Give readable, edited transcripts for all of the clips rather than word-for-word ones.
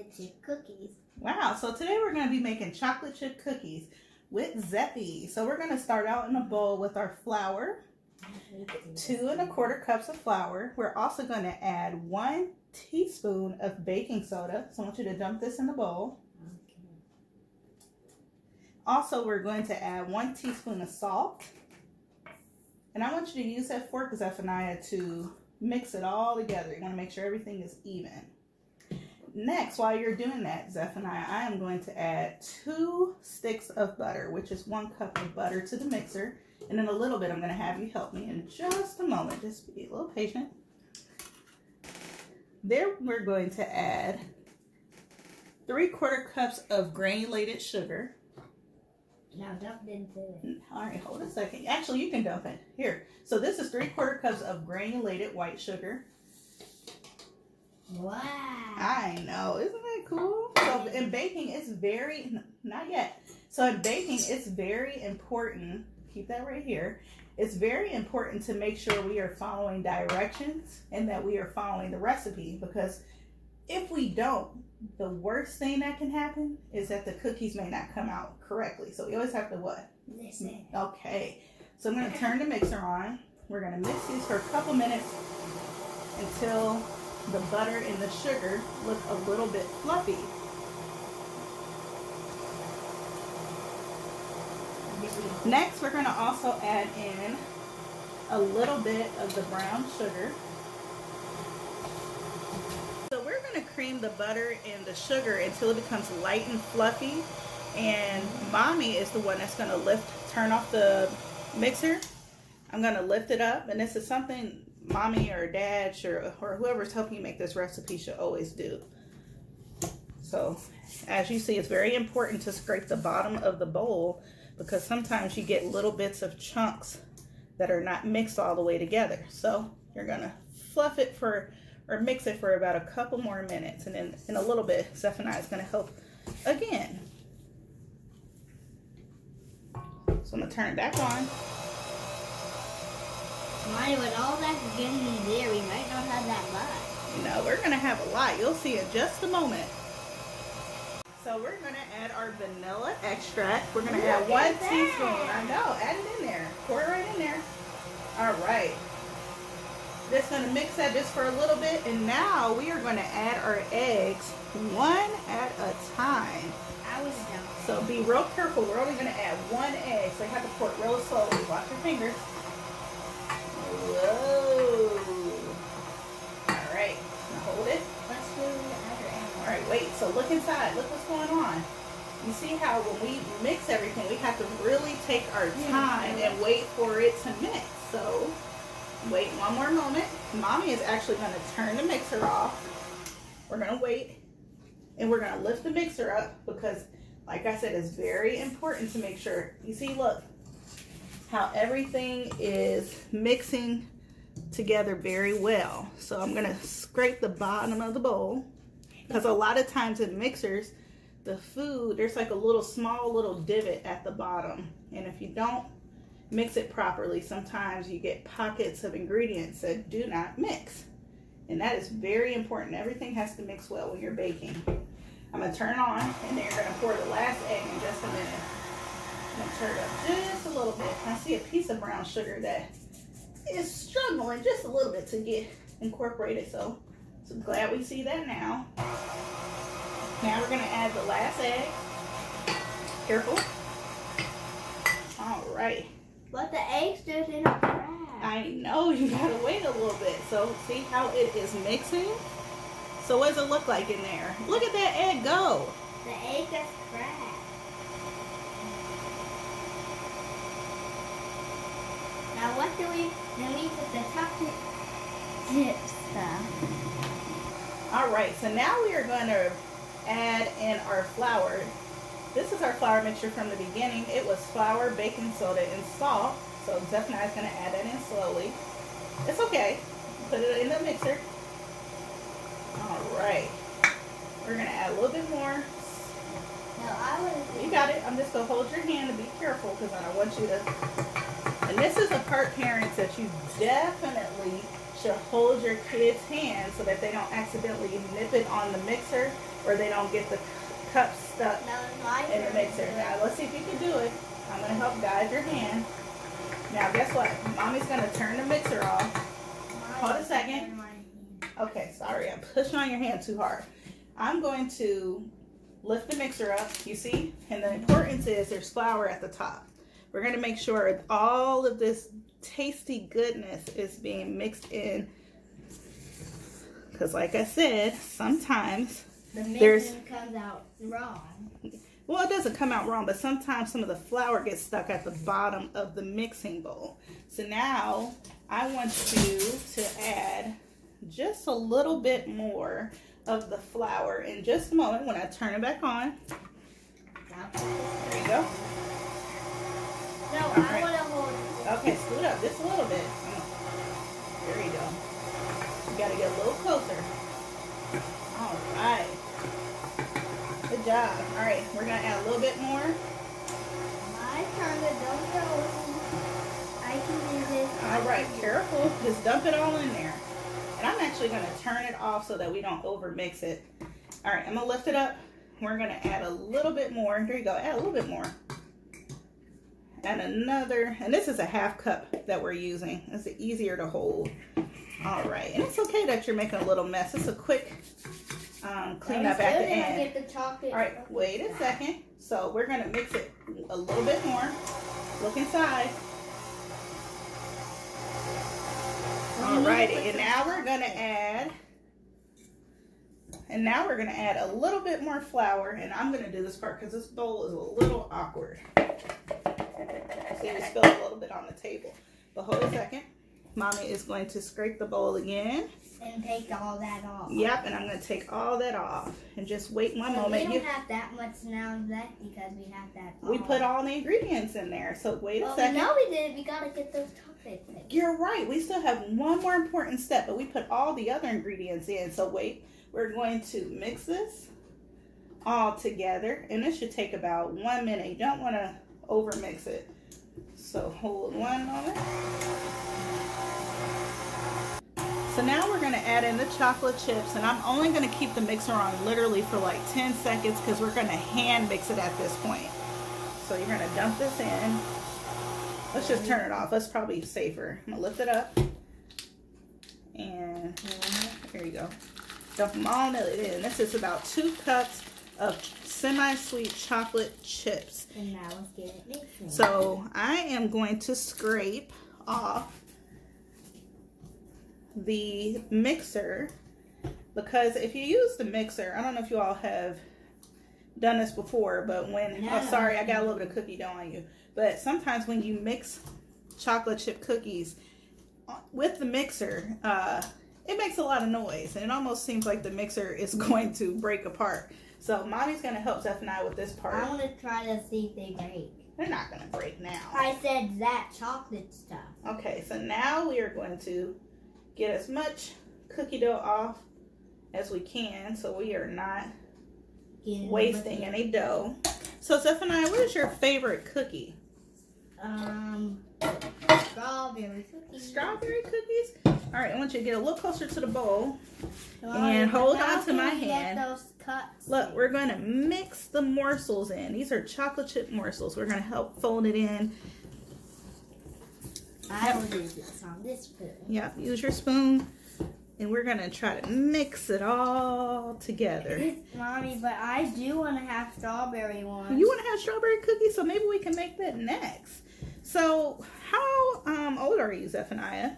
chocolate chip cookies. Wow, so today we're going to be making chocolate chip cookies with Zeffy. So we're going to start out in a bowl with our flour, 2 1/4 cups of flour. We're also going to add 1 teaspoon of baking soda. So I want you to dump this in the bowl. Okay. Also, we're going to add 1 teaspoon of salt. And I want you to use that fork, Zephaniah, to mix it all together. You want to make sure everything is even. Next, while you're doing that, Zephaniah, I am going to add 2 sticks of butter, which is 1 cup of butter, to the mixer. And in a little bit, I'm going to have you help me in just a moment. Just be a little patient. There, we're going to add 3/4 cups of granulated sugar. Now dump it into it. All right, hold a second. Actually, you can dump it. Here. So this is 3/4 cups of granulated white sugar. Wow. I know. Isn't that cool? So in baking, it's very, not yet. So in baking, it's very important. Keep that right here. It's very important to make sure we are following directions and that we are following the recipe, because if we don't, the worst thing that can happen is that the cookies may not come out correctly. So we always have to what? Listen. Okay. So I'm going to turn the mixer on. We're going to mix these for a couple minutes until the butter and the sugar look a little bit fluffy. Next, we're going to also add in a little bit of the brown sugar. So we're going to cream the butter and the sugar until it becomes light and fluffy. And Mommy is the one that's going to turn off the mixer. I'm going to lift it up, and this is something Mommy or Dad or whoever's helping you make this recipe should always do. So as you see, it's very important to scrape the bottom of the bowl, because sometimes you get little bits of chunks that are not mixed all the way together. So you're gonna fluff it or mix it for about a couple more minutes, and then in a little bit, Zephaniah is gonna help again. So I'm gonna turn it back on. Mommy, with all that's getting in there, we might not have that much. No, we're going to have a lot. You'll see in just a moment. So we're going to add our vanilla extract. We're going to add 1 teaspoon. I know. Add it in there. Pour it right in there. All right. Just going to mix that just for a little bit. And now we are going to add our eggs 1 at a time. I was done. So be real careful. We're only going to add 1 egg. So you have to pour it real slowly. Watch your fingers. Whoa. All right. Now hold it. Let's do the other end. All right, wait. So look inside. Look what's going on. You see how when we mix everything, we have to really take our time and wait for it to mix. So wait 1 more moment. Mommy is actually going to turn the mixer off. We're going to wait, and we're going to lift the mixer up, because like I said, it's very important to make sure. You see, look how everything is mixing together very well. So I'm gonna scrape the bottom of the bowl, because a lot of times in mixers, the food, there's like a small little divot at the bottom. And if you don't mix it properly, sometimes you get pockets of ingredients that do not mix. And that is very important. Everything has to mix well when you're baking. I'm gonna turn it on, and then you're gonna pour the last egg in just a minute. I'm going to turn it up just a little bit. I see a piece of brown sugar that is struggling just a little bit to get incorporated. So I'm glad we see that now. Now we're going to add the last egg. Careful. All right. But the eggs just in a crack. I know, you got to wait a little bit. So see how it is mixing? So what does it look like in there? Look at that egg go. The egg is cracked. Now what do we put the chocolate chip stuff? All right, so now we are going to add in our flour. This is our flour mixture from the beginning. It was flour, baking soda, and salt. So Zephaniah is going to add that in slowly. It's okay. Put it in the mixer. All right. We're going to add a little bit more. No, you got it. I'm just going to hold your hand and be careful, because I don't want you to... And this is a part, parents, that you definitely should hold your kid's hand so that they don't accidentally nip it on the mixer or they don't get the cup stuck in the mixer. Now let's see if you can do it. I'm going to help guide your hand. Now guess what? Mommy's going to turn the mixer off. Hold a second. Okay, sorry. I pushed on your hand too hard. I'm going to lift the mixer up, you see? And the importance is there's flour at the top. We're going to make sure all of this tasty goodness is being mixed in. Because like I said, sometimes the mixing comes out wrong. Well, it doesn't come out wrong, but sometimes some of the flour gets stuck at the bottom of the mixing bowl. So now I want you to add just a little bit more of the flour in just a moment when I turn it back on. There you go. No, I want to hold it. Okay, scoot up just a little bit. There you go. You got to get a little closer. All right. Good job. All right, we're going to add a little bit more. My turn to dump it over. I can do this. All right, careful. Just dump it all in there. And I'm actually going to turn it off so that we don't over mix it. All right, I'm going to lift it up. We're going to add a little bit more. There you go. Add a little bit more. And another, and this is a half cup that we're using. It's easier to hold. All right, and it's okay that you're making a little mess. It's a quick clean up at the end. Get the chocolate. All right, wait a second. So we're going to mix it a little bit more. Look inside. Alrighty, and now we're gonna add, a little bit more flour, and I'm gonna do this part because this bowl is a little awkward. See, we spilled a little bit on the table. But hold a second. Mommy is going to scrape the bowl again. And take all that off. Yep, and I'm gonna take all that off. And just wait one moment. We don't have that much now left because we have that. We put all the ingredients in there, so wait a second. No, we didn't. We gotta get those chocolate things. You're right. We still have one more important step, but we put all the other ingredients in. So wait, we're going to mix this all together, and this should take about 1 minute. You don't want to over mix it. So hold one moment. So now we're going to add in the chocolate chips, and I'm only going to keep the mixer on literally for like 10 seconds because we're going to hand mix it at this point. So you're going to dump this in. Let's just turn it off. That's probably safer. I'm going to lift it up. And there you go. Dump them all in. This is about 2 cups of semi-sweet chocolate chips. And now let's get it mixing. So I am going to scrape off the mixer, because if you use the mixer, I don't know if you all have done this before, but when, oh sorry, I got a little bit of cookie dough on you, but sometimes when you mix chocolate chip cookies with the mixer, it makes a lot of noise, and it almost seems like the mixer is going to break apart. So Mommy's going to help Zephaniah with this part. I want to try to see if they break. They're not going to break now. I said that chocolate stuff. Okay, so now we are going to get as much cookie dough off as we can, so we are not wasting any dough. So Zephaniah, what is your favorite cookie? Strawberry cookies. Strawberry cookies? All right, I want you to get a little closer to the bowl and hold on to my hand. Look, we're going to mix the morsels in. These are chocolate chip morsels. We're going to help fold it in. I will do this on this spoon. Yeah, use your spoon. And we're going to try to mix it all together. Mommy, but I do want to have strawberry ones. You want to have strawberry cookies? So maybe we can make that next. So how old are you, Zephaniah?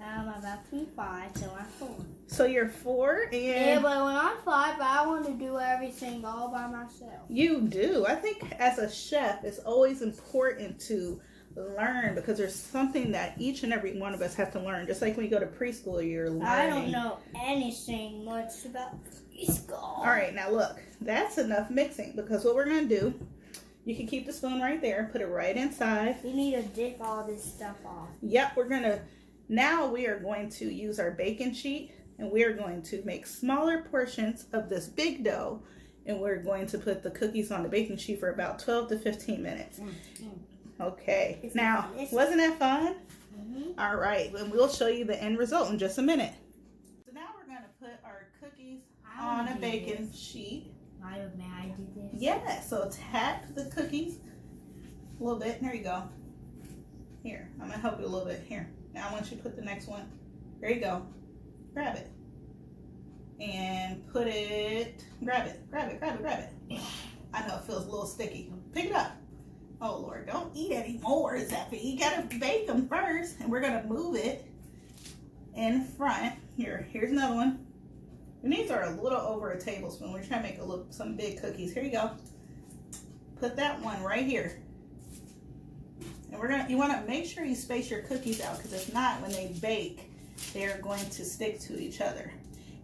I'm about to be 5, so I'm 4. So you're 4 and... Yeah, but when I'm 5, I want to do everything all by myself. You do. I think as a chef, it's always important to learn, because there's something that each and every one of us have to learn. Just like when you go to preschool, you're learning. I don't know anything much about preschool. All right, now look, that's enough mixing, because what we're going to do, you can keep the spoon right there, put it right inside. You need to dip all this stuff off. Yep, now we are going to use our baking sheet, and we are going to make smaller portions of this big dough, and we're going to put the cookies on the baking sheet for about 12 to 15 minutes. Okay, now, wasn't that fun? All right, and we'll show you the end result in just a minute. So now we're going to put our cookies on a baking sheet. May I do this? Yeah, so tap the cookies a little bit. There you go. Here, I'm going to help you a little bit. Here. Now I want you to put the next one. There you go. Grab it. And put it, grab it. I know it feels a little sticky. Pick it up. Oh Lord, don't eat any more, Zeffy. You gotta bake them first. And we're gonna move it in front. Here's another one. And these are a little over a tablespoon. We're trying to make some big cookies. Here you go. Put that one right here. And you wanna make sure you space your cookies out, because if not, when they bake, they're going to stick to each other.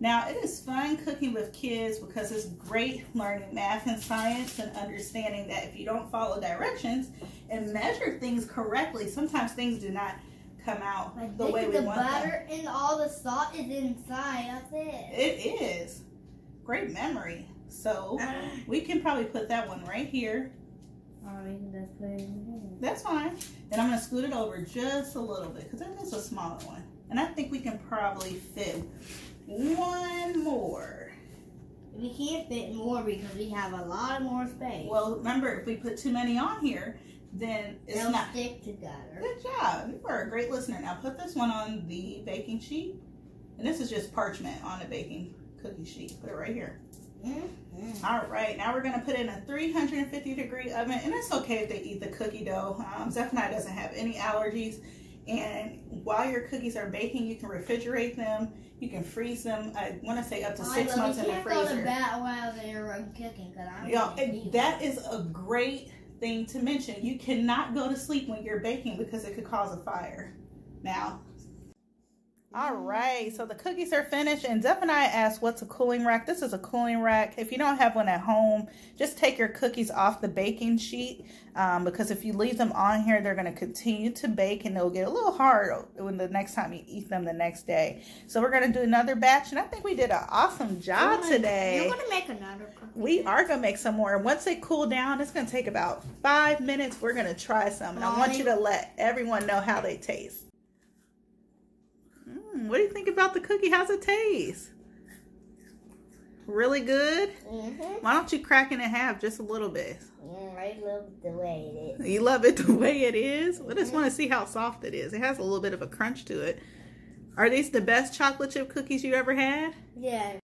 Now, it is fun cooking with kids because it's great learning math and science and understanding that if you don't follow directions and measure things correctly, sometimes things do not come out the way we want them. The butter and all the salt is inside. That's it. It is. Great memory. So, we can probably put that one right here. That's fine. And I'm going to scoot it over just a little bit because it is a smaller one. And I think we can probably fit one more. We can't fit more because we have a lot more space. Well, remember, if we put too many on here, then they'll not stick together. Good job. You are a great listener. Now put this one on the baking sheet. And this is just parchment on a baking cookie sheet. Put it right here. All right, now we're going to put it in a 350-degree oven. And it's okay if they eat the cookie dough. Zephaniah doesn't have any allergies. And while your cookies are baking, you can refrigerate them. You can freeze them. I want to say up to 6 months in the freezer. You can't go to bed while they're cooking. That is a great thing to mention. You cannot go to sleep when you're baking because it could cause a fire. Now, all right, so the cookies are finished, and Zephaniah asked, what's a cooling rack? This is a cooling rack. If you don't have one at home, just take your cookies off the baking sheet because if you leave them on here, they're going to continue to bake, and they'll get a little hard when the next time you eat them the next day. So we're going to do another batch, and I think we did an awesome job today. You're going to make another cookie. We are going to make some more, and once they cool down, it's going to take about 5 minutes. We're going to try some, and I want you to let everyone know how they taste. What do you think about the cookie? How's it taste? Really good? Why don't you crack it in half just a little bit? I love the way it is. You love it the way it is? I just want to see how soft it is. It has a little bit of a crunch to it. Are these the best chocolate chip cookies you ever had? Yeah.